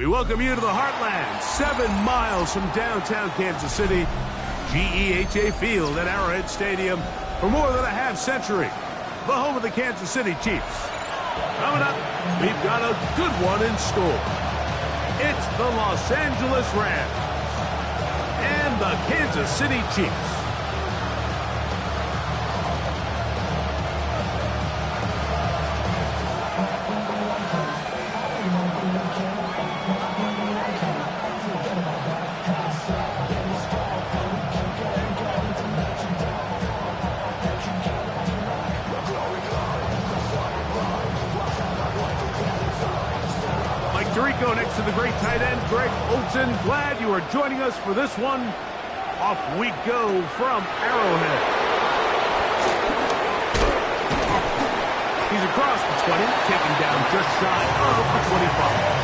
We welcome you to the Heartland, 7 miles from downtown Kansas City, GEHA Field at Arrowhead Stadium for more than a half-century, the home of the Kansas City Chiefs. Coming up, we've got a good one in store. It's the Los Angeles Rams and the Kansas City Chiefs. Tirico next to the great tight end, Greg Olsen. Glad you are joining us for this one. Off we go from Arrowhead. He's across the 20, taken down just shy of the 25.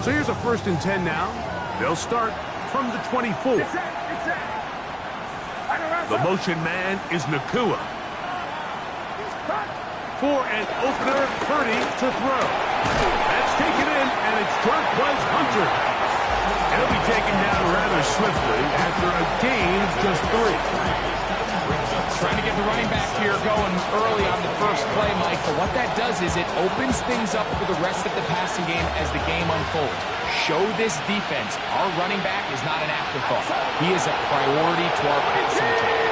So here's a 1st and 10 now. They'll start from the 24. The motion man is Nacua. For an opener, Purdy to throw. That's taken in, and it's Jarquez Hunter. And he'll be taken down rather swiftly after a gain of just 3. Trying to get the running back here going early on the first play, Mike. But what that does is it opens things up for the rest of the passing game as the game unfolds. Show this defense our running back is not an afterthought. He is a priority to our passing attack.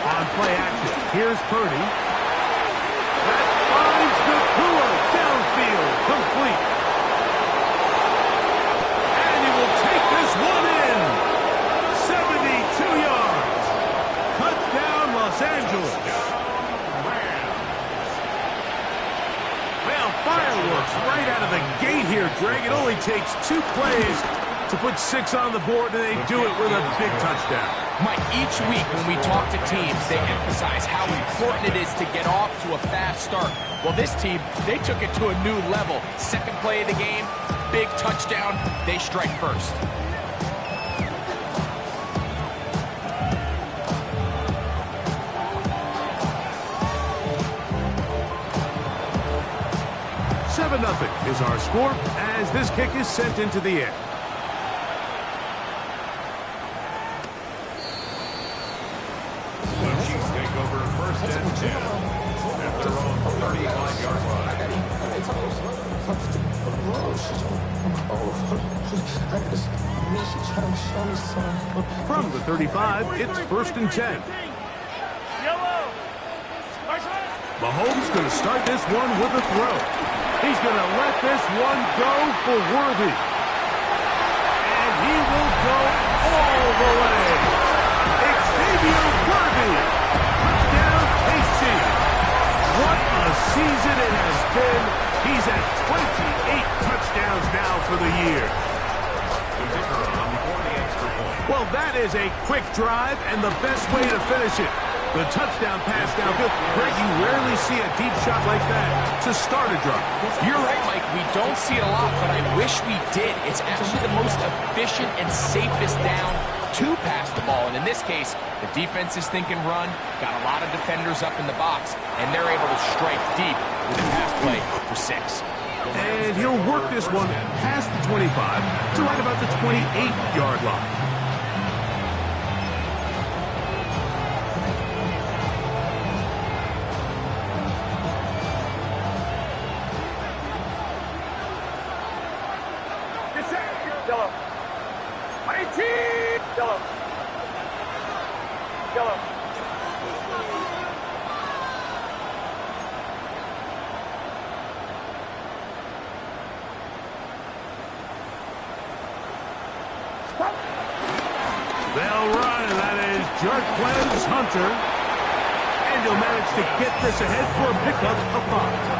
On play action, here's Purdy. That finds Nacua downfield, complete. And he will take this one in. 72 yards. Touchdown, Los Angeles. Well, fireworks right out of the gate here, Greg. It only takes 2 plays to put 6 on the board, and they do it with a big touchdown. Mike, each week when we talk to teams, they emphasize how important it is to get off to a fast start. Well, this team, they took it to a new level. Second play of the game, big touchdown, they strike first. Nothing is our score as this kick is sent into the air. The Chiefs take over first and 10 at their own 35-yard line. From the 35, it's first and 10. Mahomes going to start this one with a throw. He's going to let this one go for Worthy. And he will go all the way. Xavier Worthy. Touchdown, KC. What a season it has been. He's at 28 touchdowns now for the year. Well, that is a quick drive and the best way to finish it. The touchdown pass downfield. Greg, you rarely see a deep shot like that to start a drive. You're right, Mike. We don't see it a lot, but I wish we did. It's actually the most efficient and safest down to pass the ball. And in this case, the defense is thinking run, got a lot of defenders up in the box, and they're able to strike deep with a pass play for 6. And he'll work this one past the 25 to right about the 28-yard line. They'll run, and that is Jarquez Hunter. And he'll manage to get this ahead for a pickup of 5.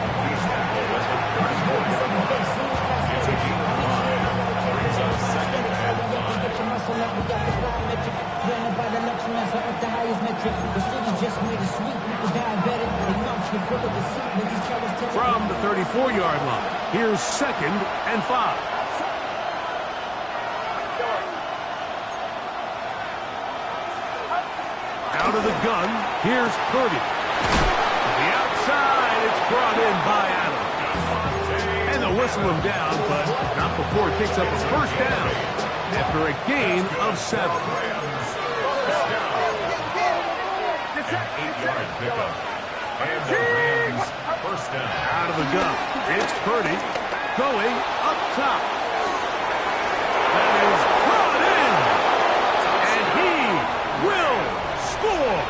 From the 34-yard line, here's 2nd and 5. Out of the gun, here's Purdy. To the outside, it's brought in by Adams. And they'll whistle him down, but not before it picks up a first down after a gain of 7. An 8-yard pickup. And the Rams first down. Out of the gun, it's Purdy going up top. That is brought in. And he will score.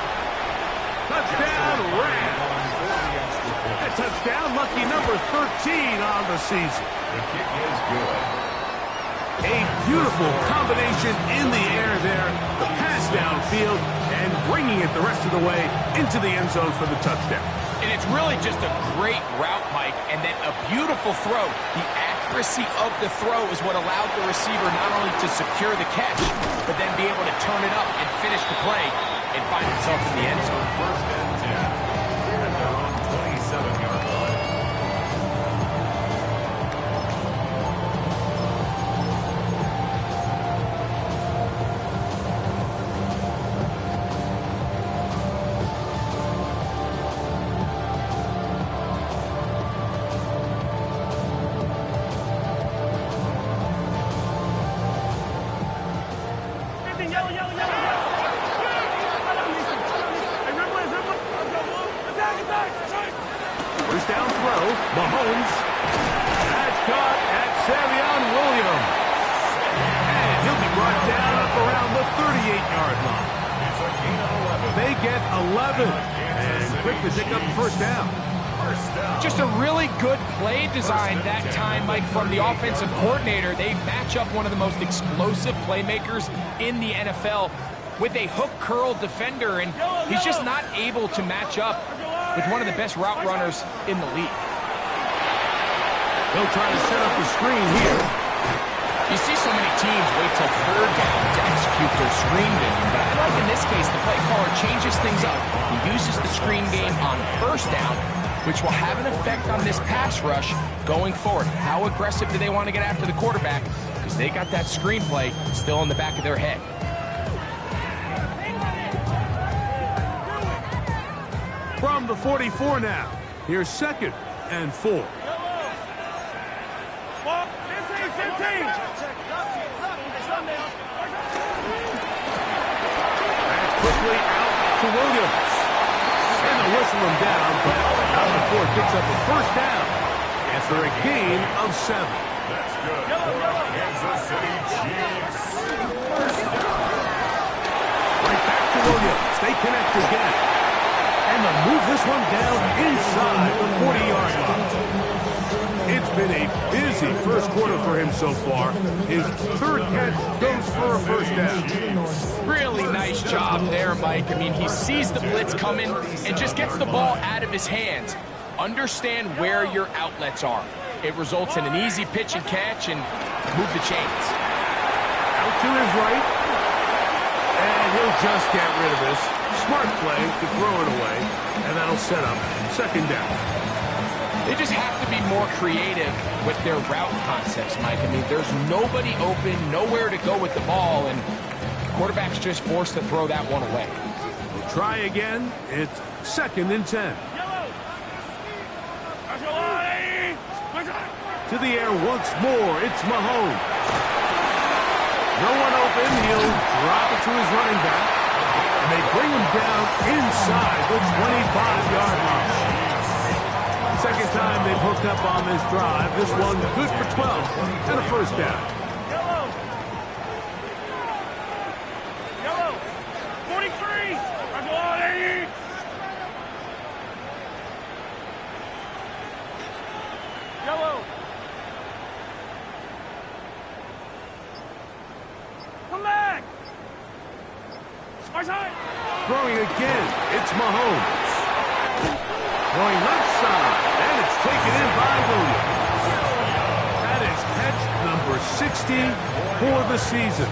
Touchdown, Rams. A touchdown, lucky number 13 on the season. The kick is good. A beautiful combination in the air there. The pass downfield and bringing it the rest of the way into the end zone for the touchdown. And it's really just a great route, Mike, and then a beautiful throw. The accuracy of the throw is what allowed the receiver not only to secure the catch, but then be able to turn it up and finish the play and find himself in the end zone. First and 10 at their own 27-yard line. down throw. Mahomes. That's caught at Savion Williams. And he'll be brought down up around the 38-yard line. They get 11 and quickly pick up the first down. Just a really good play design that time, Mike, from the offensive coordinator. They match up one of the most explosive playmakers in the NFL with a hook curl defender, and he's just not able to match up with one of the best route runners in the league. They'll try to set up the screen here. You see so many teams wait till third down to execute their screen game, but I like in this case the play caller changes things up. He uses the screen game on first down, which will have an effect on this pass rush going forward. How aggressive do they want to get after the quarterback? Because they got that screen play still in the back of their head. From the 44 now. Here's 2nd and 4. That's quickly out to Williams. And they'll whistle him down, but number 4 picks up a first down after a gain of 7. That's good. Kansas City Chiefs. Right back to Williams. They connect again. And they'll move this one down inside the 40-yard line. It's been a busy first quarter for him so far. His 3rd catch goes for a first down. Really nice job there, Mike. I mean, he sees the blitz coming and just gets the ball out of his hands. Understand where your outlets are. It results in an easy pitch and catch and move the chains. Out to his right. And he'll just get rid of this. Smart play to throw it away. And that'll set up 2nd down. They just have to be more creative with their route concepts, Mike. I mean, there's nobody open, nowhere to go with the ball, and the quarterback's just forced to throw that one away. We'll try again. It's 2nd and 10. To the air once more. It's Mahomes. No one open. He'll drop it to his running back. And they bring him down inside the 25-yard line. Second time they've hooked up on this drive. This one good for 12 and a first down. Yellow. 43. Yellow. Come back. Throwing again. It's Mahomes. Throwing left side, and it's taken in by Williams. That is catch number 60 for the season.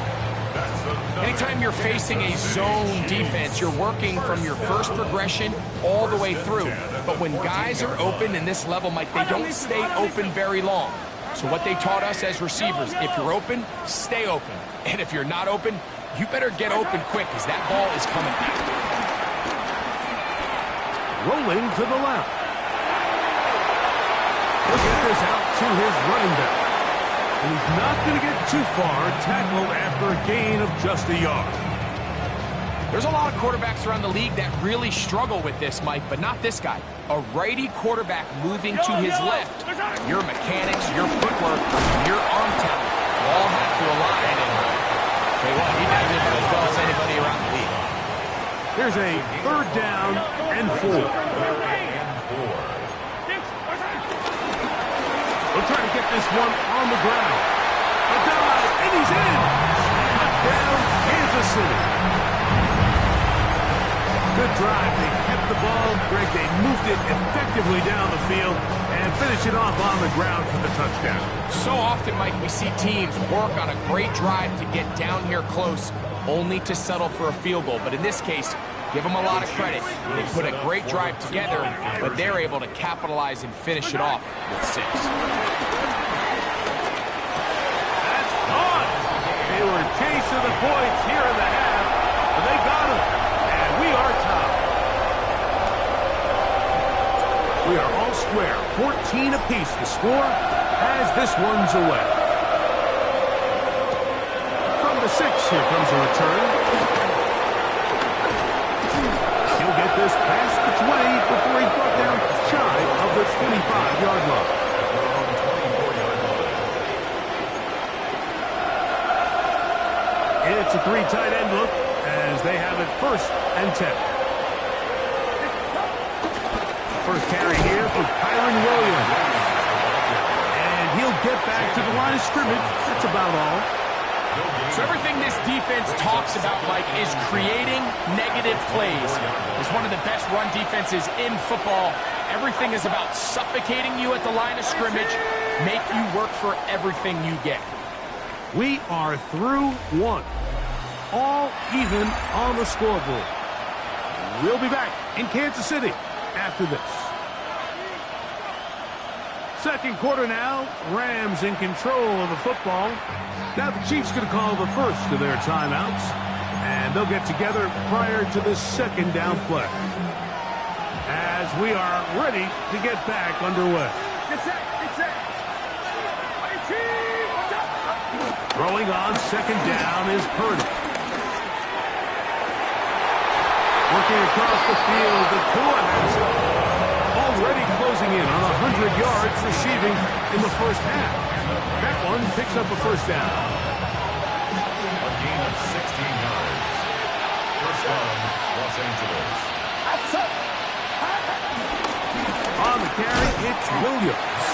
Anytime you're facing a zone defense, you're working from your first progression all the way through. But when guys are open in this level, Mike, they don't stay open very long. So what they taught us as receivers, if you're open, stay open. And if you're not open, you better get open quick because that ball is coming back. Rolling to the left. He'll get this out to his running back. And he's not going to get too far. Tackled after a gain of just a yard. There's a lot of quarterbacks around the league that really struggle with this, Mike, but not this guy. A righty quarterback moving to his left. Your mechanics, your footwork, your arm talent all have to align. And tell you what, he does it as well as anybody around the league. Here's a 3rd down and 4. We'll try to get this one on the ground. A dive, and he's in. Touchdown, Kansas City. Good drive. They kept the ball. Greg, they moved it effectively down the field and finished it off on the ground for the touchdown. So often, Mike, we see teams work on a great drive to get down here close, only to settle for a field goal. But in this case, give them a lot of credit. They put a great drive together, but they're able to capitalize and finish it off with 6. That's caught. They were chasing the points here in the half, but they got them. And we are tied. We are all square. 14 apiece. The score as this one's away. From the 6, here comes a return. He'll get this past the 20 before he's brought down shy of the 20. First and 10. First carry here for Kyren Williams. And he'll get back to the line of scrimmage. That's about all. So everything this defense talks about, Mike, is creating negative plays. It's one of the best run defenses in football. Everything is about suffocating you at the line of scrimmage, make you work for everything you get. We are through one. All even on the scoreboard. We'll be back in Kansas City after this. Second quarter now. Rams in control of the football. Now the Chiefs going to call the first of their timeouts. And they'll get together prior to the second down play. As we are ready to get back underway. Throwing on second down is Purdy. Working across the field, the Tua has already closing in on 100 yards receiving in the first half. That one picks up a first down. A gain of 16 yards. First down, Los Angeles. On the carry, it's Williams.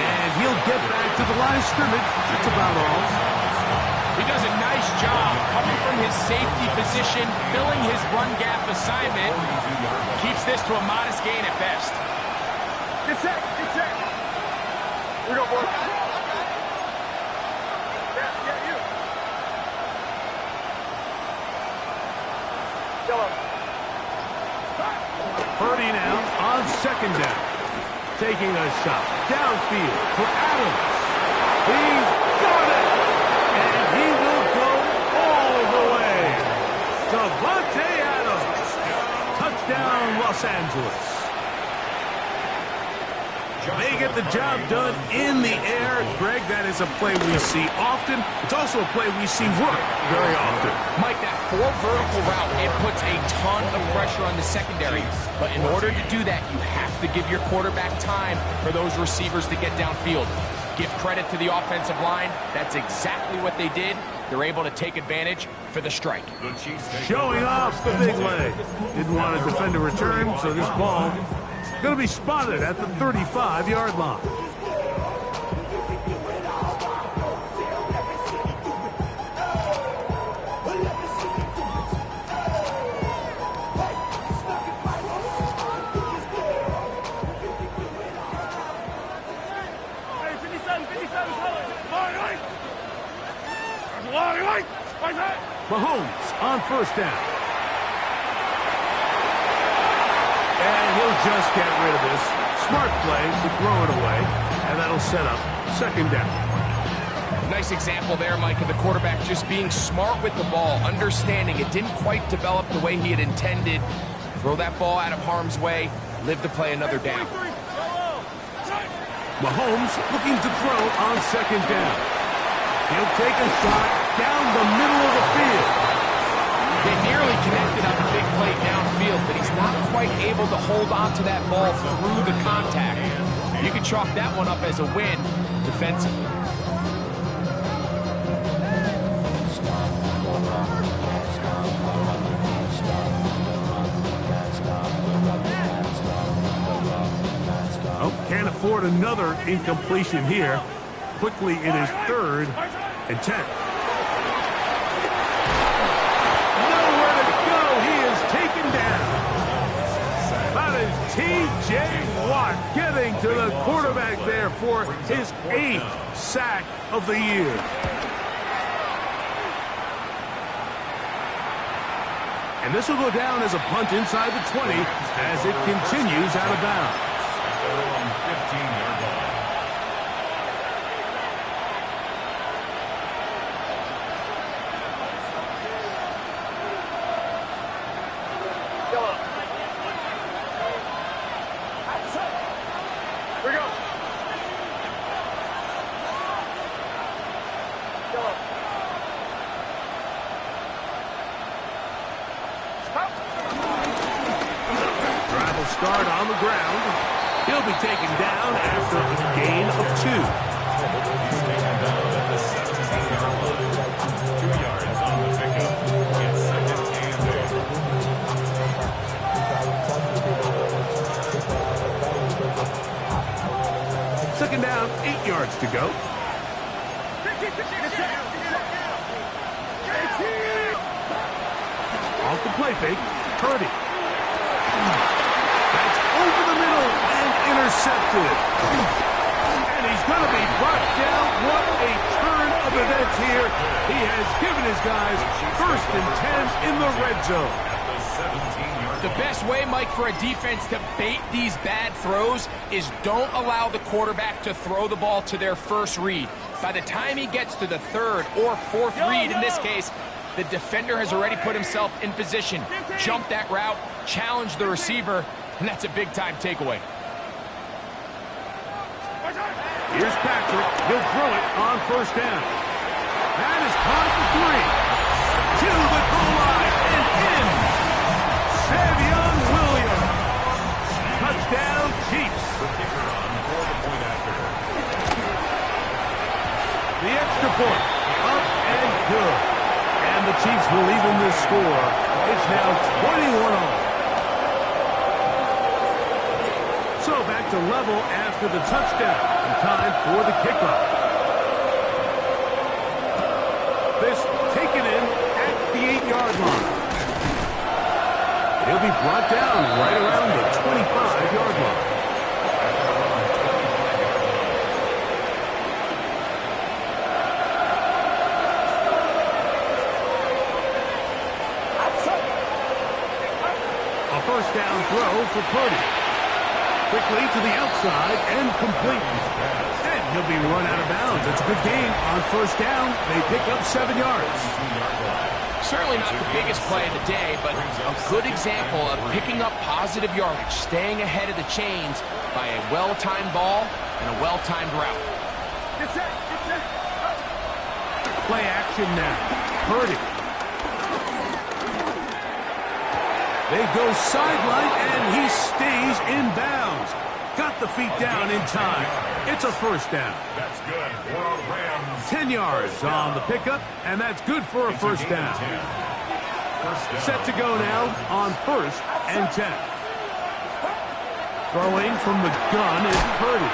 And he'll get back to the line of scrimmage. That's about all. He does a nice job coming from his safety position, filling his run gap assignment. Keeps this to a modest gain at best. Get set. Here we go, boy. Yeah, you. Yellow. Purdy now on second down. Taking a shot downfield for Adams. He's got it! And he will go all the way. Davante Adams. Touchdown, Los Angeles. They get the job done in the air. Greg, that is a play we see often. It's also a play we see work very often. Mike, that 4 vertical route, it puts a ton of pressure on the secondary. But in order to do that, you have to give your quarterback time for those receivers to get downfield. Give credit to the offensive line. That's exactly what they did. They're able to take advantage for the strike. Showing off the big leg. Didn't want to defend a return, so this ball going to be spotted at the 35-yard line. Hey, 57, color. Mahomes on first down. And he'll just get rid of this. Smart play to throw it away, and that'll set up second down. Nice example there, Mike, of the quarterback just being smart with the ball, understanding it didn't quite develop the way he had intended. Throw that ball out of harm's way, live to play another down. Mahomes looking to throw on second down. He'll take a shot down the middle of the field. They nearly connected on the big play downfield, but he's not quite able to hold on to that ball through the contact. You can chalk that one up as a win defensively. Oh, can't afford another incompletion here. Quickly it is 3rd and 10. T.J. Watt getting to the quarterback there for his 8th sack of the year. And this will go down as a punt inside the 20 as it continues out of bounds. 15-yard line. Start on the ground. He'll be taken down after a gain of 2. He's taken down at the 17-yard line. 2 yards on the pickup. It's 2nd and 8. yards to go. Off the play fake, Purdy. That's over the middle and intercepted. And he's going to be brought down. What a turn of events here. He has given his guys 1st and 10 in the red zone. The best way, Mike, for a defense to bait these bad throws is don't allow the quarterback to throw the ball to their first read. By the time he gets to the 3rd or 4th read, in this case, the defender has already put himself in position, jump that route, challenge the receiver, and that's a big-time takeaway. Here's Patrick. He'll throw it on 1st down. That is caught at the 3. To the goal line and in. Savion Williams. Touchdown, Chiefs. The kicker on for the point after. The extra point. Up and good. And the Chiefs will even this score. It's now 21-all. So back to level after the touchdown. And time for the kickoff. This taken in at the 8-yard line. He'll be brought down right around the 25-yard line. A 1st down throw for Purdy. Quickly to the outside and complete. And he'll be run out of bounds. It's a good game on 1st down. They pick up 7 yards. Certainly not the biggest play of the day, but a good example of picking up positive yardage, staying ahead of the chains by a well-timed ball and a well-timed route. Play action now. Purdy. They go sideline, and he stays in bounds. Got the feet down in time. It's a 1st down. That's good for our Rams. 10 yards on the pickup, and that's good for a 1st down. Set to go now on 1st and 10. Throwing from the gun is Purdy.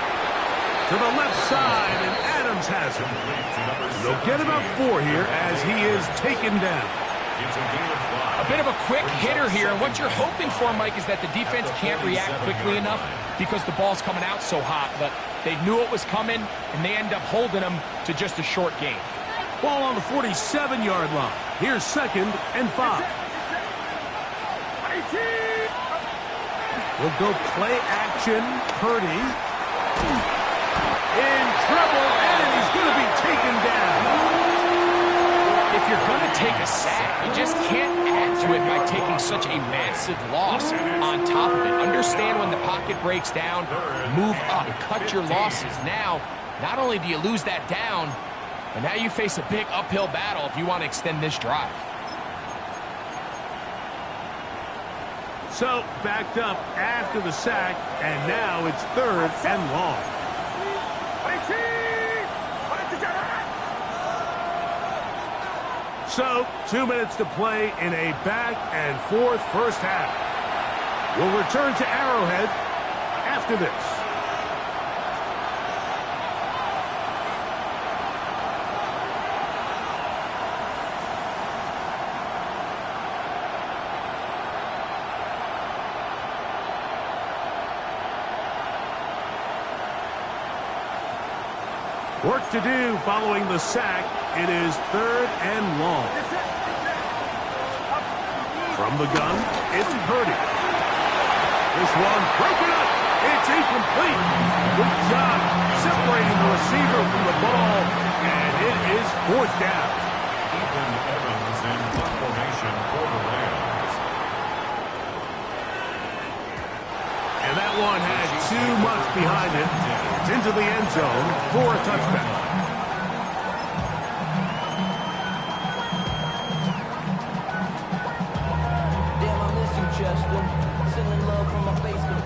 To the left side, and Adams has him. They'll get about 4 here as he is taken down. A bit of a quick hitter here, and what you're hoping for, Mike, is that the defense can't react quickly enough because the ball's coming out so hot, but they knew it was coming, and they end up holding them to just a short gain. Ball on the 47-yard line. Here's 2nd and 5. We'll go play action. Purdy in trouble, and he's going to be taken down. If you're going to take a sack, you just can't add to it by taking such a massive loss on top of it. Understand when the pocket breaks down, move up, cut your losses. Now, not only do you lose that down, but now you face a big uphill battle if you want to extend this drive. So, backed up after the sack, and now it's 3rd and long. So, 2 minutes to play in a back-and-forth 1st half. We'll return to Arrowhead after this. Work to do following the sack. It is 3rd and long. From the gun, it's Purdy. This one broken up. It's incomplete. Good job separating the receiver from the ball, and it is 4th down. Ethan Evans in punt formation for the Rams. And that one had too much behind it. It's into the end zone for a touchdown.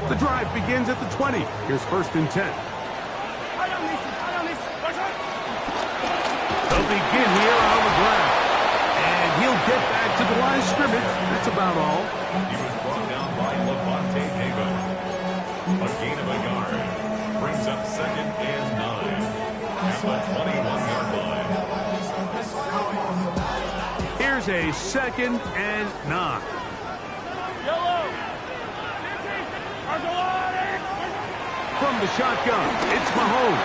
The drive begins at the 20. Here's 1st and 10. They'll begin here on the ground. And he'll get back to the line of scrimmage. That's about all. He was brought down by Levante David. A gain of a yard. Brings up 2nd and 9. Here's a 2nd and 9. From the shotgun, it's Mahomes.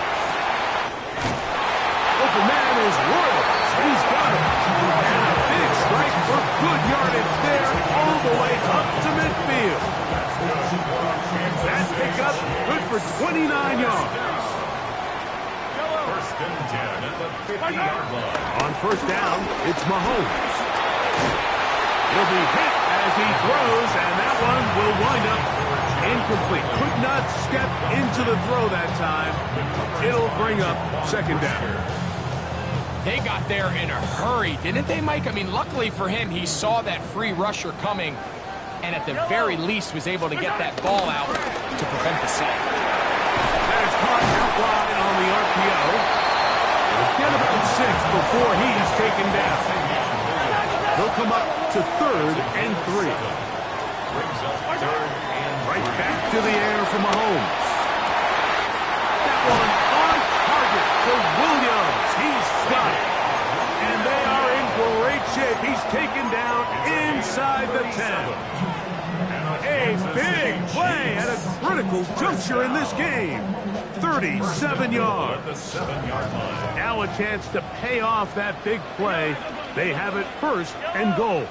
Open man is Williams. He's got it. And a big strike for good yardage there all the way up to midfield. That pickup good for 29 yards. First and 10 at the 50-yard line. On first down, it's Mahomes. He'll be hit as he throws, and that one will wind up incomplete. Could not step into the throw that time. It'll bring up 2nd down. They got there in a hurry, didn't they, Mike? I mean, luckily for him, he saw that free rusher coming, and at the very least was able to get that ball out to prevent the sack. That is caught out wide on the RPO. He'll get about 6 before he's taken down. He'll come up to 3rd and 3. Brings up 3rd and 3. Right back to the air for Mahomes. That one on target for Williams. He's got it. And they are in great shape. He's taken down inside the 10. A big play at a critical juncture in this game. 37 yards. The 7-yard line. Now a chance to pay off that big play. They have it 1st and goal.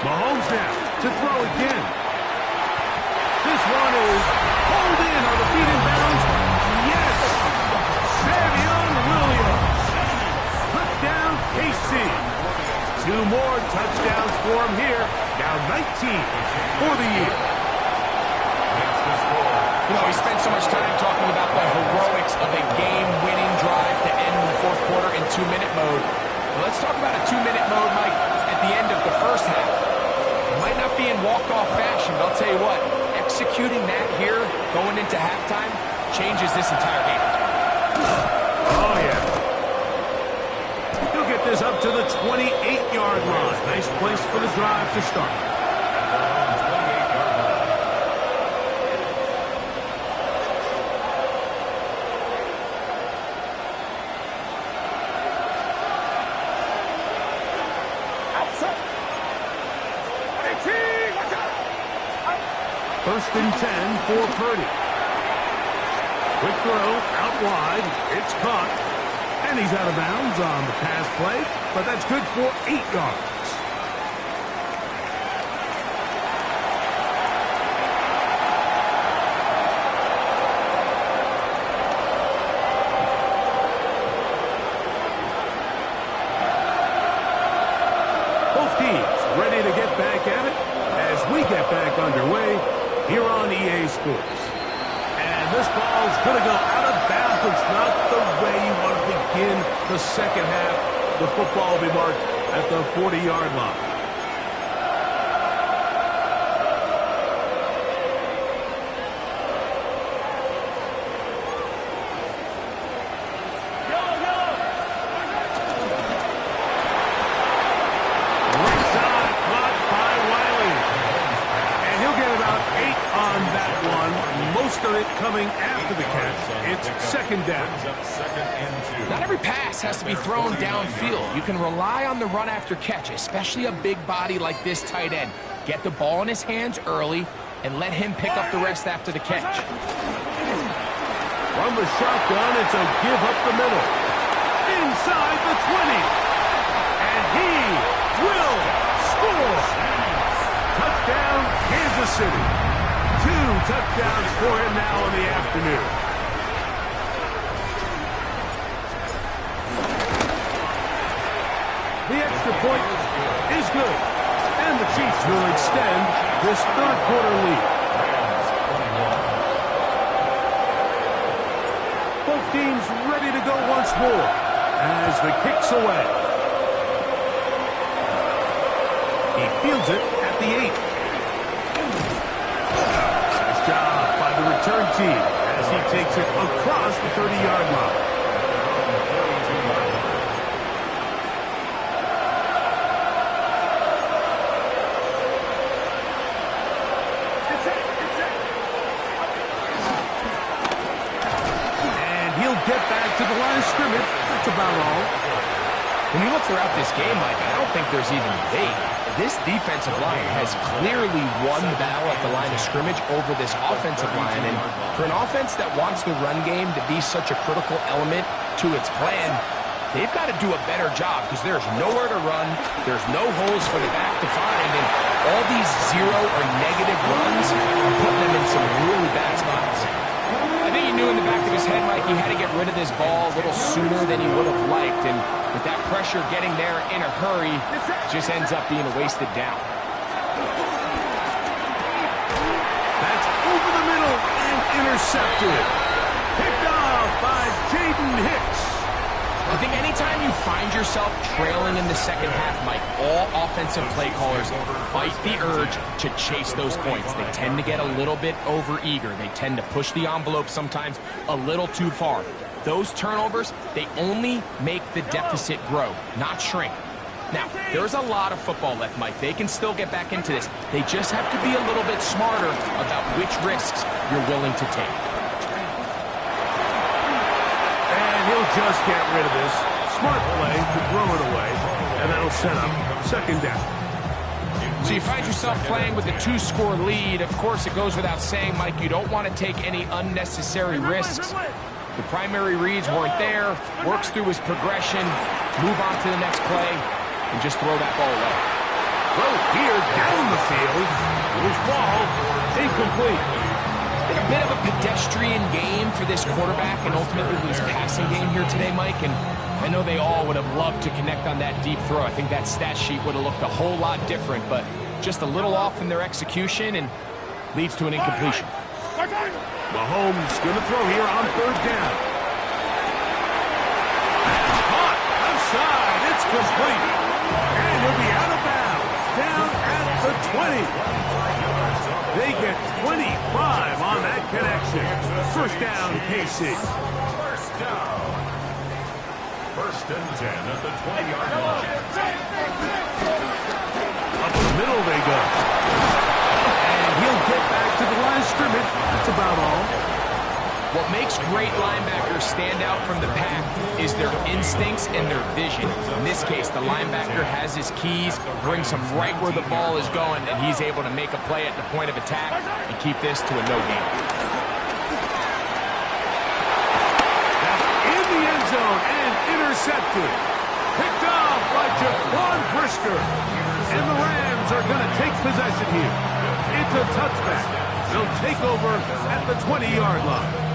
Mahomes now to throw again. This one is pulled in. Are the feet in bounds? Yes! Savion Williams. Touchdown, KC. 2 more touchdowns for him here. Now 19 for the year. You know, we spent so much time talking about the heroics of a game-winning drive to end the 4th quarter in 2-minute mode. Well, let's talk about a 2-minute mode, Mike, at the end of the 1st half. It might not be in walk-off fashion, but I'll tell you what, executing that here, going into halftime, changes this entire game. Oh, yeah. He'll get this up to the 28-yard line. Nice place for the drive to start. First and 10 for Purdy. Quick throw out wide. It's caught. And he's out of bounds on the pass play, but that's good for 8 yards. Both teams ready to get back at it as we get back underway here on EA Sports. And this ball is going to go out of bounds. Not the way you want to begin the 2nd half. The football will be marked at the 40-yard line. Right side, caught by Wiley. And he'll get about 8 on that one. Most of it coming after the catch. It's 2nd down. Not every pass has to be thrown downfield. You can rely on the run after catch, especially a big body like this tight end. Get the ball in his hands early and let him pick up the rest after the catch. From the shotgun, it's a give up the middle. Inside the 20. And he will score. Touchdown, Kansas City. 2 touchdowns for him now in the afternoon. The extra point is good. And the Chiefs will extend this 3rd quarter lead. Both teams ready to go once more as the kick's away. He fields it at the 8. Nice job by the return team as he takes it across the 30-yard line. line of scrimmage. That's about all. When you look throughout this game, Mike, I don't think there's even debate. This defensive line has clearly won the battle at the line of scrimmage over this offensive line. And for an offense that wants the run game to be such a critical element to its plan, they've got to do a better job because there's nowhere to run, there's no holes for the back to find, and all these zero or negative runs are putting them in some really bad spots. I think he knew in the back of his head, Mike, he had to get rid of this ball a little sooner than he would have liked, and with that pressure getting there in a hurry, just ends up being a wasted down. That's over the middle and intercepted. Picked off by Jaden Hicks. I think anytime you find yourself trailing in the second half, Mike, all offensive play callers fight the urge to chase those points. They tend to get a little bit overeager. They tend to push the envelope sometimes a little too far. Those turnovers, they only make the deficit grow, not shrink. Now, there's a lot of football left, Mike. They can still get back into this. They just have to be a little bit smarter about which risks you're willing to take. He'll just get rid of this. Smart play to throw it away, and that'll set up second down. So you find yourself playing with a 2-score lead. Of course, it goes without saying, Mike, you don't want to take any unnecessary risks. The primary reads weren't there. Works through his progression, move on to the next play, and just throw that ball away. Throw here down the field. Will fall. Incomplete. A bit of a pedestrian game for this quarterback and ultimately this passing game here today, Mike. And I know they all would have loved to connect on that deep throw. I think that stat sheet would have looked a whole lot different, but just a little off in their execution and leads to an incompletion. Mahomes going to throw here on third down. Caught outside. It's complete. And he'll be out of bounds. Down at the 20. They get 25 on that connection. First down, KC. First down. First and 10 at the 20-yard line. Up the middle they go. And he'll get back to the line of scrimmage. That's about all. What makes great linebackers stand out from the pack is their instincts and their vision. In this case, the linebacker has his keys, brings him right where the ball is going, and he's able to make a play at the point of attack and keep this to a no gain. That's in the end zone and intercepted. Picked off by Jaquan Brisker. And the Rams are going to take possession here. It's a touchback. They'll take over at the 20-yard line.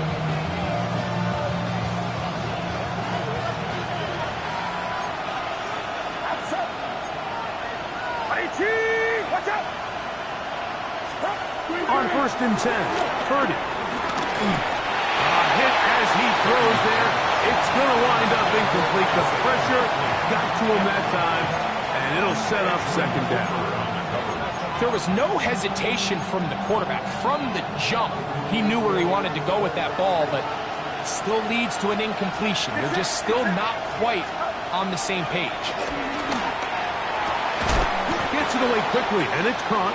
On first and 10, Purdy. Hit as he throws there. It's going to wind up incomplete. The pressure got to him that time, and it'll set up second down. There was no hesitation from the quarterback. From the jump, he knew where he wanted to go with that ball, but still leads to an incompletion. They're just still not quite on the same page. Gets it away quickly, and it's caught.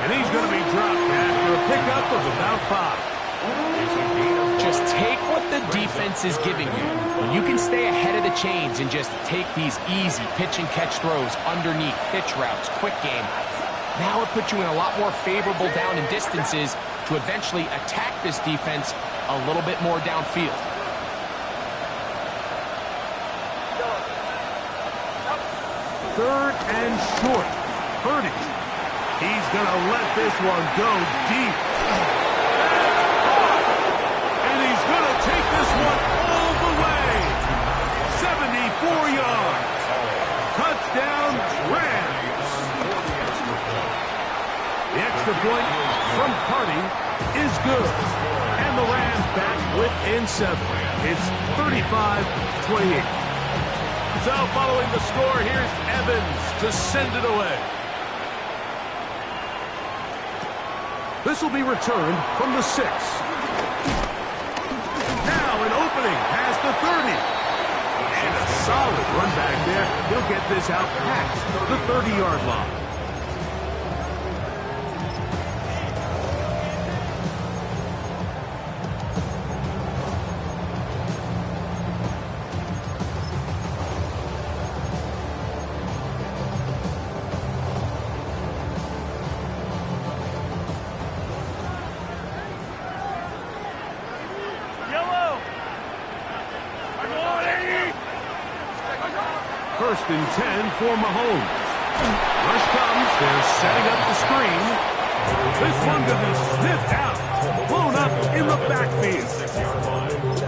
And he's going to be dropped after a pickup of about 5. Just take what the defense is giving you. When you can stay ahead of the chains and just take these easy pitch and catch throws underneath, pitch routes, quick game, now it puts you in a lot more favorable down and distances to eventually attack this defense a little bit more downfield. Third and short. Purdy. He's going to let this one go deep. And he's going to take this one all the way. 74 yards. Touchdown, Rams. The extra point from Purdy is good. And the Rams back within 7. It's 35-28. So following the score, here's Evans to send it away. This will be returned from the 6. Now an opening past the 30. And a solid run back there. He'll get this out past the 30-yard line. and 10 for Mahomes. Rush comes. They're setting up the screen. This one to be sniffed out. Blown up in the backfield.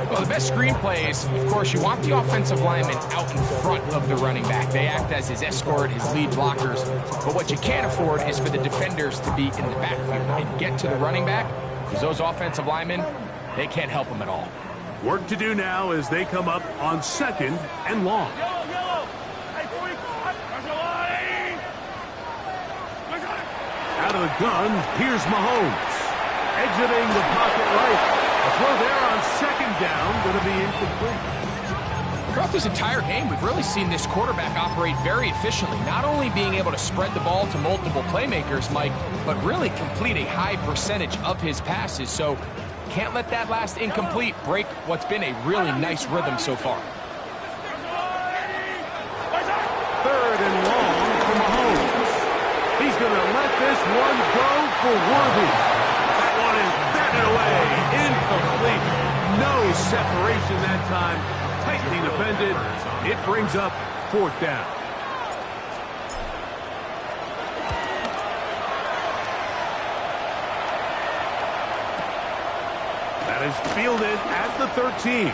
Well, the best screen plays, of course, you want the offensive lineman out in front of the running back. They act as his escort, his lead blockers. But what you can't afford is for the defenders to be in the backfield and get to the running back, because those offensive linemen, they can't help him at all. Work to do now as they come up on 2nd and long. Out of the gun, here's Mahomes. Exiting the pocket right. A throw there on 2nd down, going to be incomplete. Throughout this entire game, we've really seen this quarterback operate very efficiently, not only being able to spread the ball to multiple playmakers, Mike, but really complete a high percentage of his passes. So can't let that last incomplete break what's been a really nice rhythm so far. 3rd and long for Mahomes. He's going to let this one go for Worthy. That one is batted away. Incomplete. No separation that time. Tightly defended. It brings up 4th down. That is fielded at the 13.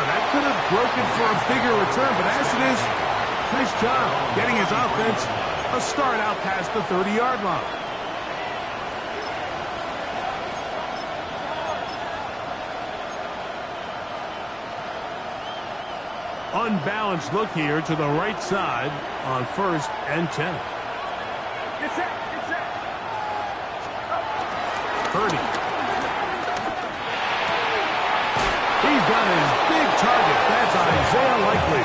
That could have broken for a bigger return, but as it is, nice job getting his offense a start out past the 30-yard line. Unbalanced look here to the right side on 1st and 10. Get set. Purdy. He's got his big target. That's Isaiah Likely.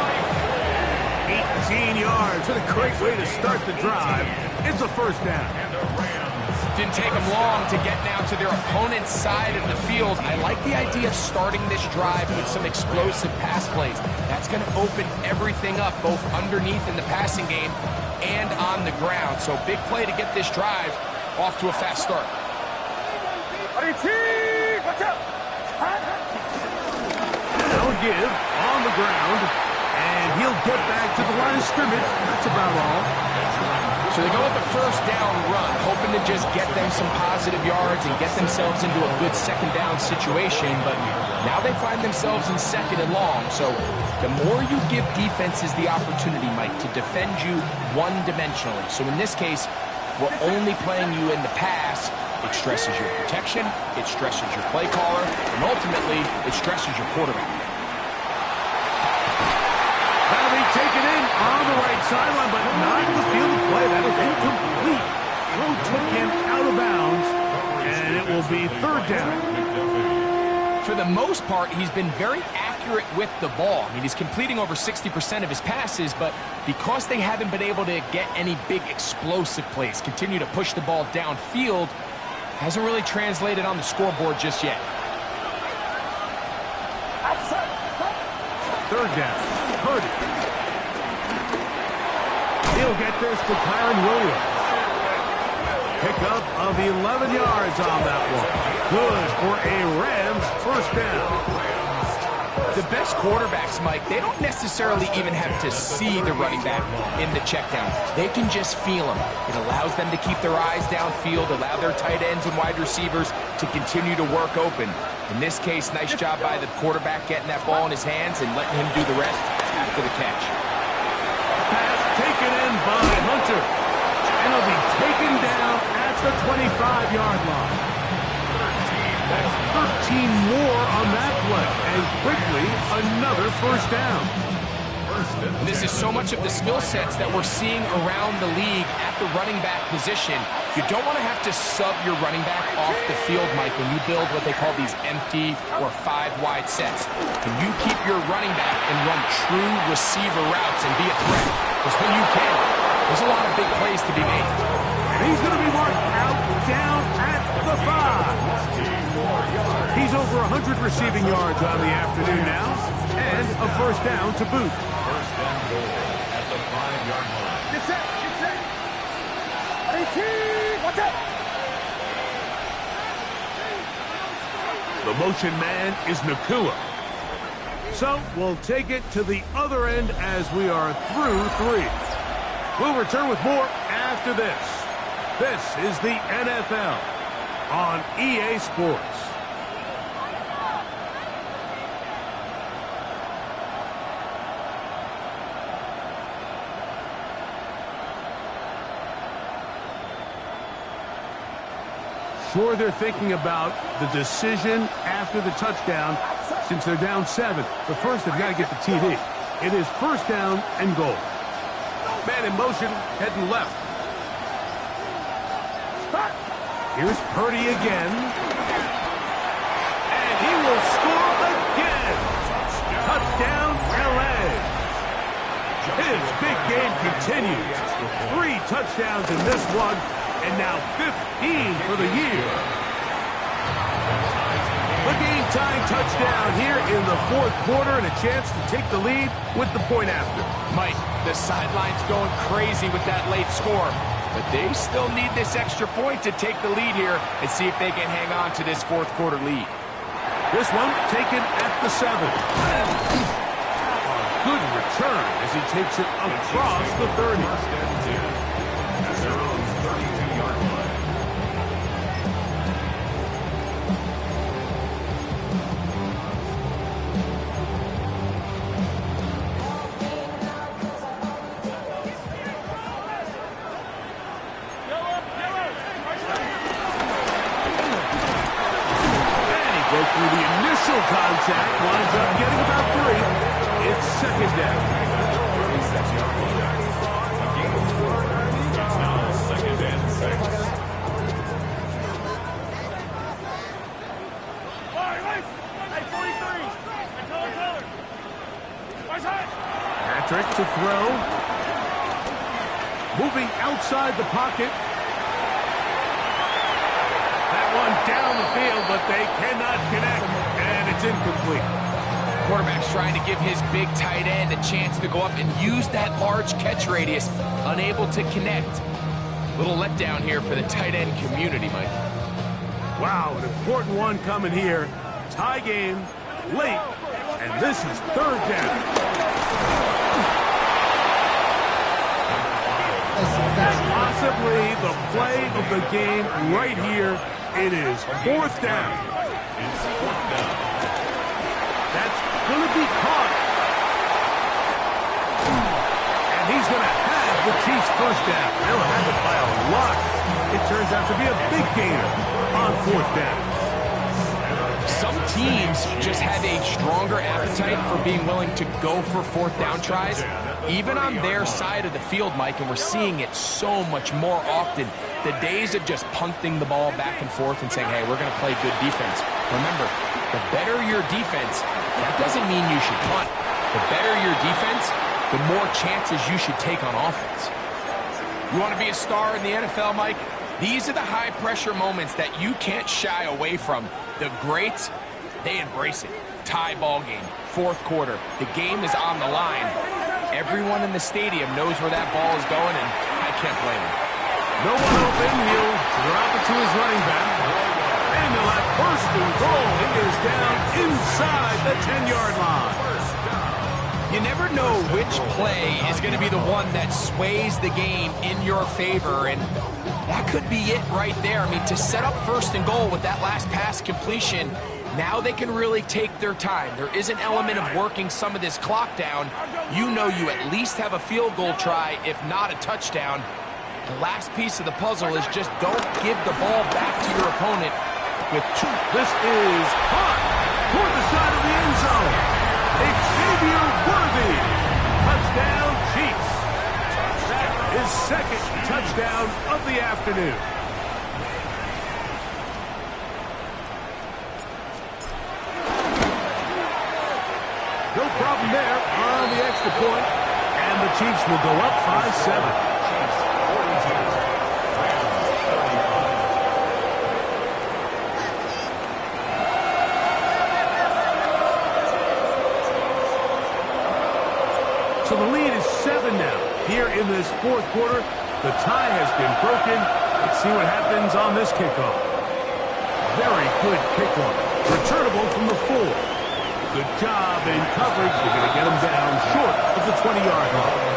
18 yards. And a great way to start the drive. It's a 1st down. Didn't take them long to get now to their opponent's side of the field. I like the idea of starting this drive with some explosive pass plays. That's going to open everything up, both underneath in the passing game and on the ground. So big play to get this drive off to a fast start. Watch out. No give on the ground, and he'll get back to the line of scrimmage. That's about all. So they go with the 1st down run, hoping to just get them some positive yards and get themselves into a good 2nd down situation, but now they find themselves in 2nd and long. So the more you give defenses the opportunity, Mike, to defend you one-dimensionally. So in this case, we're only playing you in the pass. It stresses your protection, it stresses your play caller, and ultimately, it stresses your quarterback. That'll be taken in on the right sideline, but not in the field of play. That is incomplete. Throw took him out of bounds, and it will be 3rd down. For the most part, he's been very accurate with the ball. I mean, he's completing over 60% of his passes, but because they haven't been able to get any big explosive plays, continue to push the ball downfield, hasn't really translated on the scoreboard just yet. 3rd down. Purdy. He'll get this to Kyren Williams. Pickup of 11 yards on that one. Good for a Rams 1st down. The best quarterbacks, Mike, they don't necessarily even have to see the running back in the check down. They can just feel him. It allows them to keep their eyes downfield, allow their tight ends and wide receivers to continue to work open. In this case, nice job by the quarterback getting that ball in his hands and letting him do the rest after the catch. Pass taken in by Hunter. And he'll be taken down at the 25-yard line. That's 13 more on that play. And quickly, another 1st down. And this is so much of the skill sets that we're seeing around the league at the running back position. You don't want to have to sub your running back off the field, Mike, when you build what they call these empty or 5-wide sets. Can you keep your running back and run true receiver routes and be a threat? Because when you can, there's a lot of big plays to be made. And he's going to be marked out down at the 5. He's over 100 receiving yards on the afternoon now, and a 1st down to boot. 1st and goal at the 5-yard line. Get set. Watch out. The motion man is Nakua. So we'll take it to the other end as we are through 3. We'll return with more after this. This is the NFL on EA Sports. Sure, they're thinking about the decision after the touchdown since they're down 7. But first, they've got to get the TD. It is first down and goal. Man in motion, heading left. Here's Purdy again. And he will score again. Touchdown, LA. His big game continues. 3 touchdowns in this one, and now 15 for the year. The game-tying touchdown here in the 4th quarter, and a chance to take the lead with the point after. Mike, the sideline's going crazy with that late score, but they still need this extra point to take the lead here and see if they can hang on to this 4th quarter lead. This one taken at the 7. A good return as he takes it across the 30. At their own 32-yard line. Through the initial contact, winds up getting about 3. It's second down. It's now second and 6. Patrick to throw. Moving outside the pocket. One down the field, but they cannot connect, and it's incomplete. Quarterback's trying to give his big tight end a chance to go up and use that large catch radius, unable to connect. Little letdown here for the tight end community, Mike. Wow, an important one coming here. Tie game, late, and this is 3rd down. Possibly the play of the game right here. It is 4th down. It's 4th down. That's going to be caught. And he's going to have the Chiefs' first down. They'll have it by a lot. It turns out to be a big gainer on 4th down. Some teams just have a stronger appetite for being willing to go for 4th down tries, even on their side of the field, Mike, and we're seeing it so much more often. The days of just punting the ball back and forth and saying, hey, we're going to play good defense. Remember, the better your defense, that doesn't mean you should punt. The better your defense, the more chances you should take on offense. You want to be a star in the NFL, Mike? These are the high-pressure moments that you can't shy away from. The greats, they embrace it. Tie ball game, 4th quarter. The game is on the line. Everyone in the stadium knows where that ball is going, and I can't blame them. No one open, he'll drop it to his running back. And they'll have 1st and goal. He is down inside the 10-yard line. You never know which play is going to be the one that sways the game in your favor, and that could be it right there. I mean, to set up 1st and goal with that last pass completion, now they can really take their time. There is an element of working some of this clock down. You know you at least have a field goal try, if not a touchdown. The last piece of the puzzle is just don't give the ball back to your opponent with 2. This is hot toward the side of the end zone. Xavier Worthy. Touchdown, Chiefs. That is 2nd touchdown of the afternoon. No problem there on the extra point, and the Chiefs will go up 5-7. So the lead is 7 now. Here in this 4th quarter, the tie has been broken. Let's see what happens on this kickoff. Very good kickoff. Returnable from the 4. Good job in coverage. They're going to get him down short of the 20-yard line.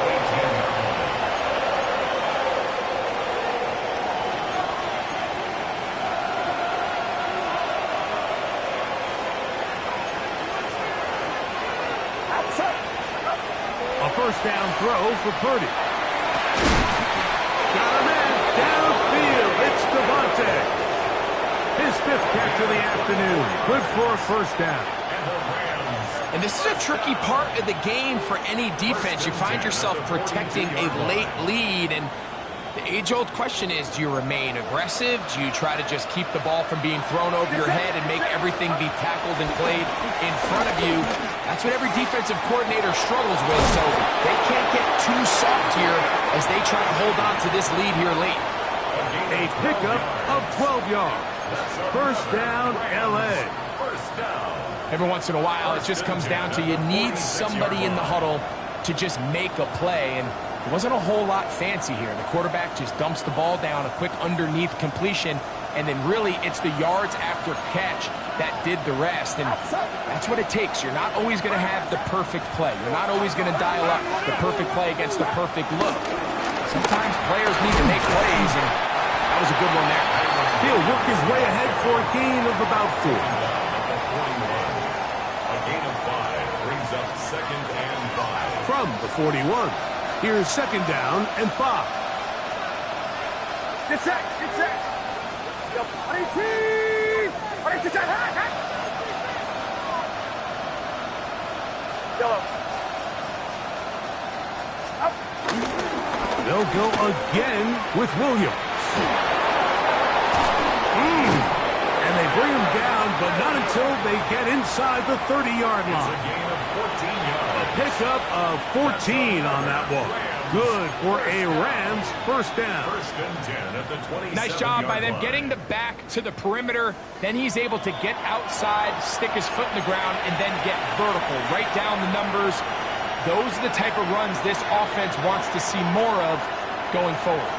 A first down throw for Purdy. Got him in. Downfield. It's Devontae. His 5th catch of the afternoon. Good for a first down. And this is a tricky part of the game for any defense. You find yourself protecting a late lead, and the age-old question is, do you remain aggressive? Do you try to just keep the ball from being thrown over your head and make everything be tackled and played in front of you? That's what every defensive coordinator struggles with, so they can't get too soft here as they try to hold on to this lead here late. A pickup of 12 yards. First down, L.A. Every once in a while, it just comes down to you need somebody in the huddle to just make a play, and it wasn't a whole lot fancy here. The quarterback just dumps the ball down, a quick underneath completion, and then really it's the yards after catch that did the rest, and that's what it takes. You're not always going to have the perfect play. You're not always going to dial up the perfect play against the perfect look. Sometimes players need to make plays, and that was a good one there. He'll work his way ahead for a gain of about 4. A gain of 5 brings up 2nd and 5. From the 41. Here's 2nd down and 5. Get set. Get set. Yo, 18. 18. Yellow. Up. They'll go again with Williams. And they bring him down, but not until they get inside the 30-yard line. It's a gain of 14 yards. A pickup of 14 on that one. Good for a Rams first down. 1st and 10 at the 27-yard line. Nice job by them getting the back to the perimeter. Then he's able to get outside, stick his foot in the ground, and then get vertical. Right down the numbers. Those are the type of runs this offense wants to see more of going forward.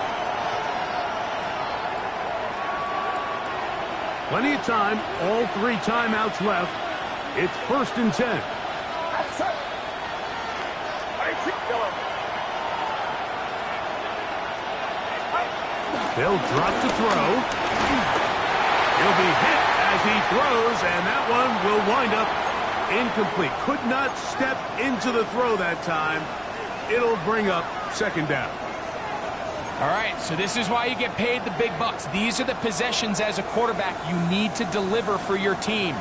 Plenty of time. All 3 timeouts left. It's 1st and 10. They'll drop to throw. He'll be hit as he throws, and that one will wind up incomplete. Could not step into the throw that time. It'll bring up 2nd down. All right, so this is why you get paid the big bucks. These are the possessions as a quarterback you need to deliver for your team.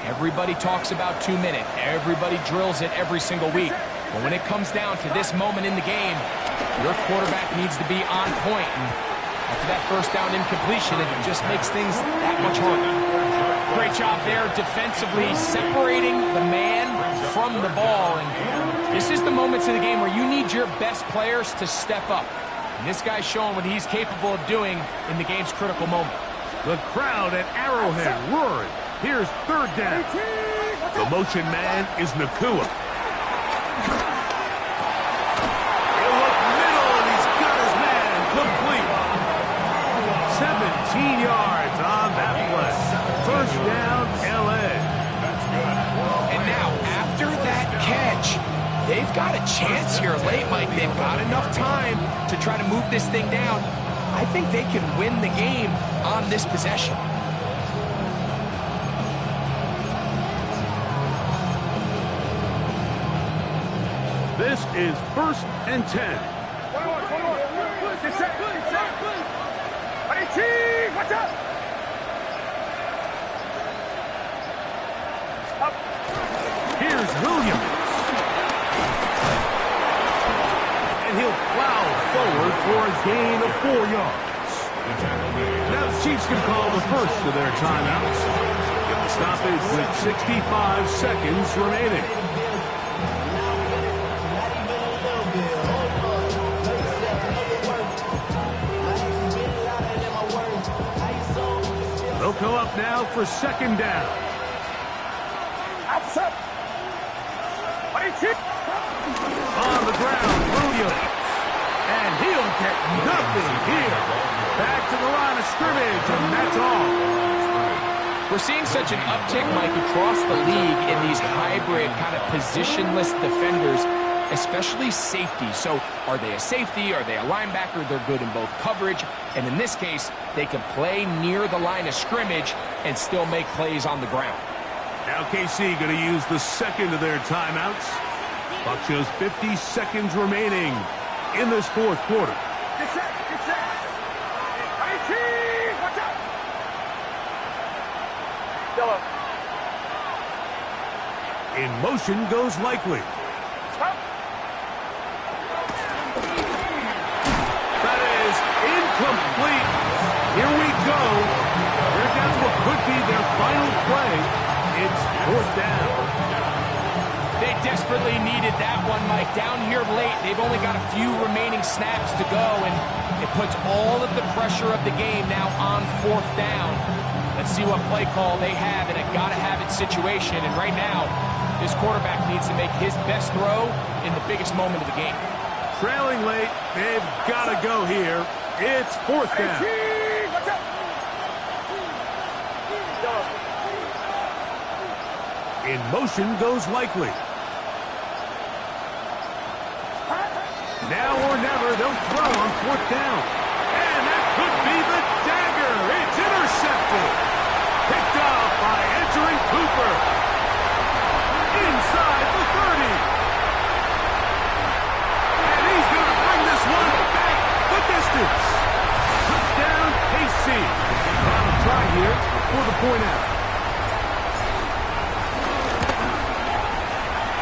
Everybody talks about 2-minute. Everybody drills it every single week. But when it comes down to this moment in the game, your quarterback needs to be on point. And after that first down incompletion, it just makes things that much harder. Great job there defensively, separating the man from the ball. And this is the moments in the game where you need your best players to step up. And this guy's showing what he's capable of doing in the game's critical moment. The crowd at Arrowhead roaring. Here's 3rd down. The motion man is Nakua. He'll look middle, and he's got his man complete. 17 yards on that play. First down, L.A. That's good. And now, after that catch, they've got a chance here late, Mike. They've got enough time to try to move this thing down. I think they can win the game on this possession. This is 1st and 10. 21. Get set. Get set. 18. Watch out. Up. Here's Williams. And he'll plow forward for a gain of 4 yards. Now the Chiefs can call the first of their timeouts. Get the stoppage with 65 seconds remaining. They'll go up now for 2nd down. Outside. 18. On the ground, Williams. And he'll get nothing here. Back to the line of scrimmage, and that's all. We're seeing such an uptick, Mike, across the league in these hybrid kind of positionless defenders, especially safety. So are they a safety? Are they a linebacker? They're good in both coverage. And in this case, they can play near the line of scrimmage and still make plays on the ground. Now KC going to use the second of their timeouts. Clock shows 50 seconds remaining in this fourth quarter. Get set, get set. 19, watch out. Yellow. In motion goes Likely. Stop. That is incomplete. Here we go. They're down to what could be their final play. It's fourth down. They desperately needed that one, Mike. Down here late, they've only got a few remaining snaps to go, and it puts all of the pressure of the game now on fourth down. Let's see what play call they have in a gotta-have-it situation. And right now, this quarterback needs to make his best throw in the biggest moment of the game. Trailing late, they've got to go here. It's fourth down. 18, watch out. Yellow. In motion goes Likely. Now or never, they'll throw on fourth down. And that could be the dagger. It's intercepted. Picked off by entering Cooper. Inside the 30. And he's going to bring this one back the distance. Touchdown, KC. Final try here for the point out.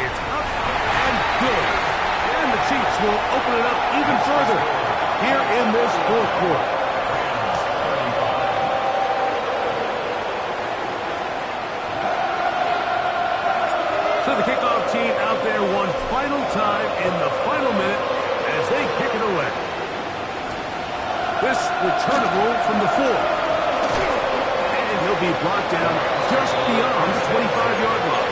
It's up and good. And the Chiefs will open it up even further here in this fourth quarter. So the kickoff team out there one final time in the final minute as they kick it away. This returnable from the 4. And he'll be brought down just beyond the 25-yard line.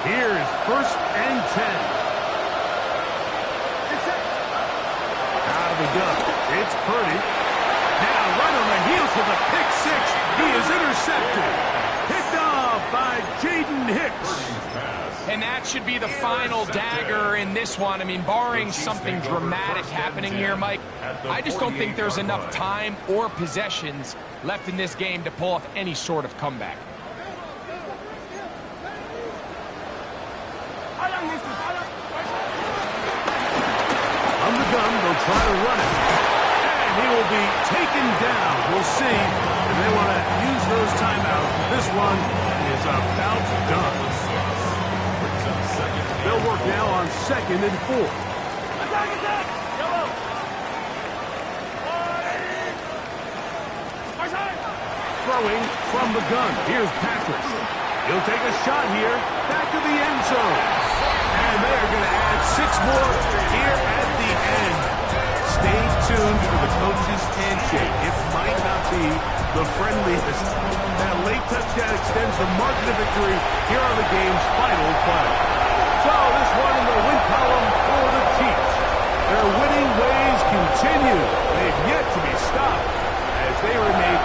Here's first and 10. Out of the gun. It's Purdy. Now right on the heels of the pick six. He is intercepted. Picked off by Jaden Hicks. And that should be the final dagger in this one. I mean, barring something dramatic happening here, Mike, I just don't think there's enough time or possessions left in this game to pull off any sort of comeback. On the gun, they'll try to run it. And he will be taken down. We'll see if they want to use those timeouts. This one is about done. They'll work now on second and 4. Throwing from the gun. Here's Patrick. He'll take a shot here. Back to the end zone. And they're going to add 6 more here at the end. Stay tuned for the coach's handshake. It might not be the friendliest. That late touchdown extends the margin of victory here on the game's final play. So this one in the win column for the Chiefs. Their winning ways continue. They've yet to be stopped as they remain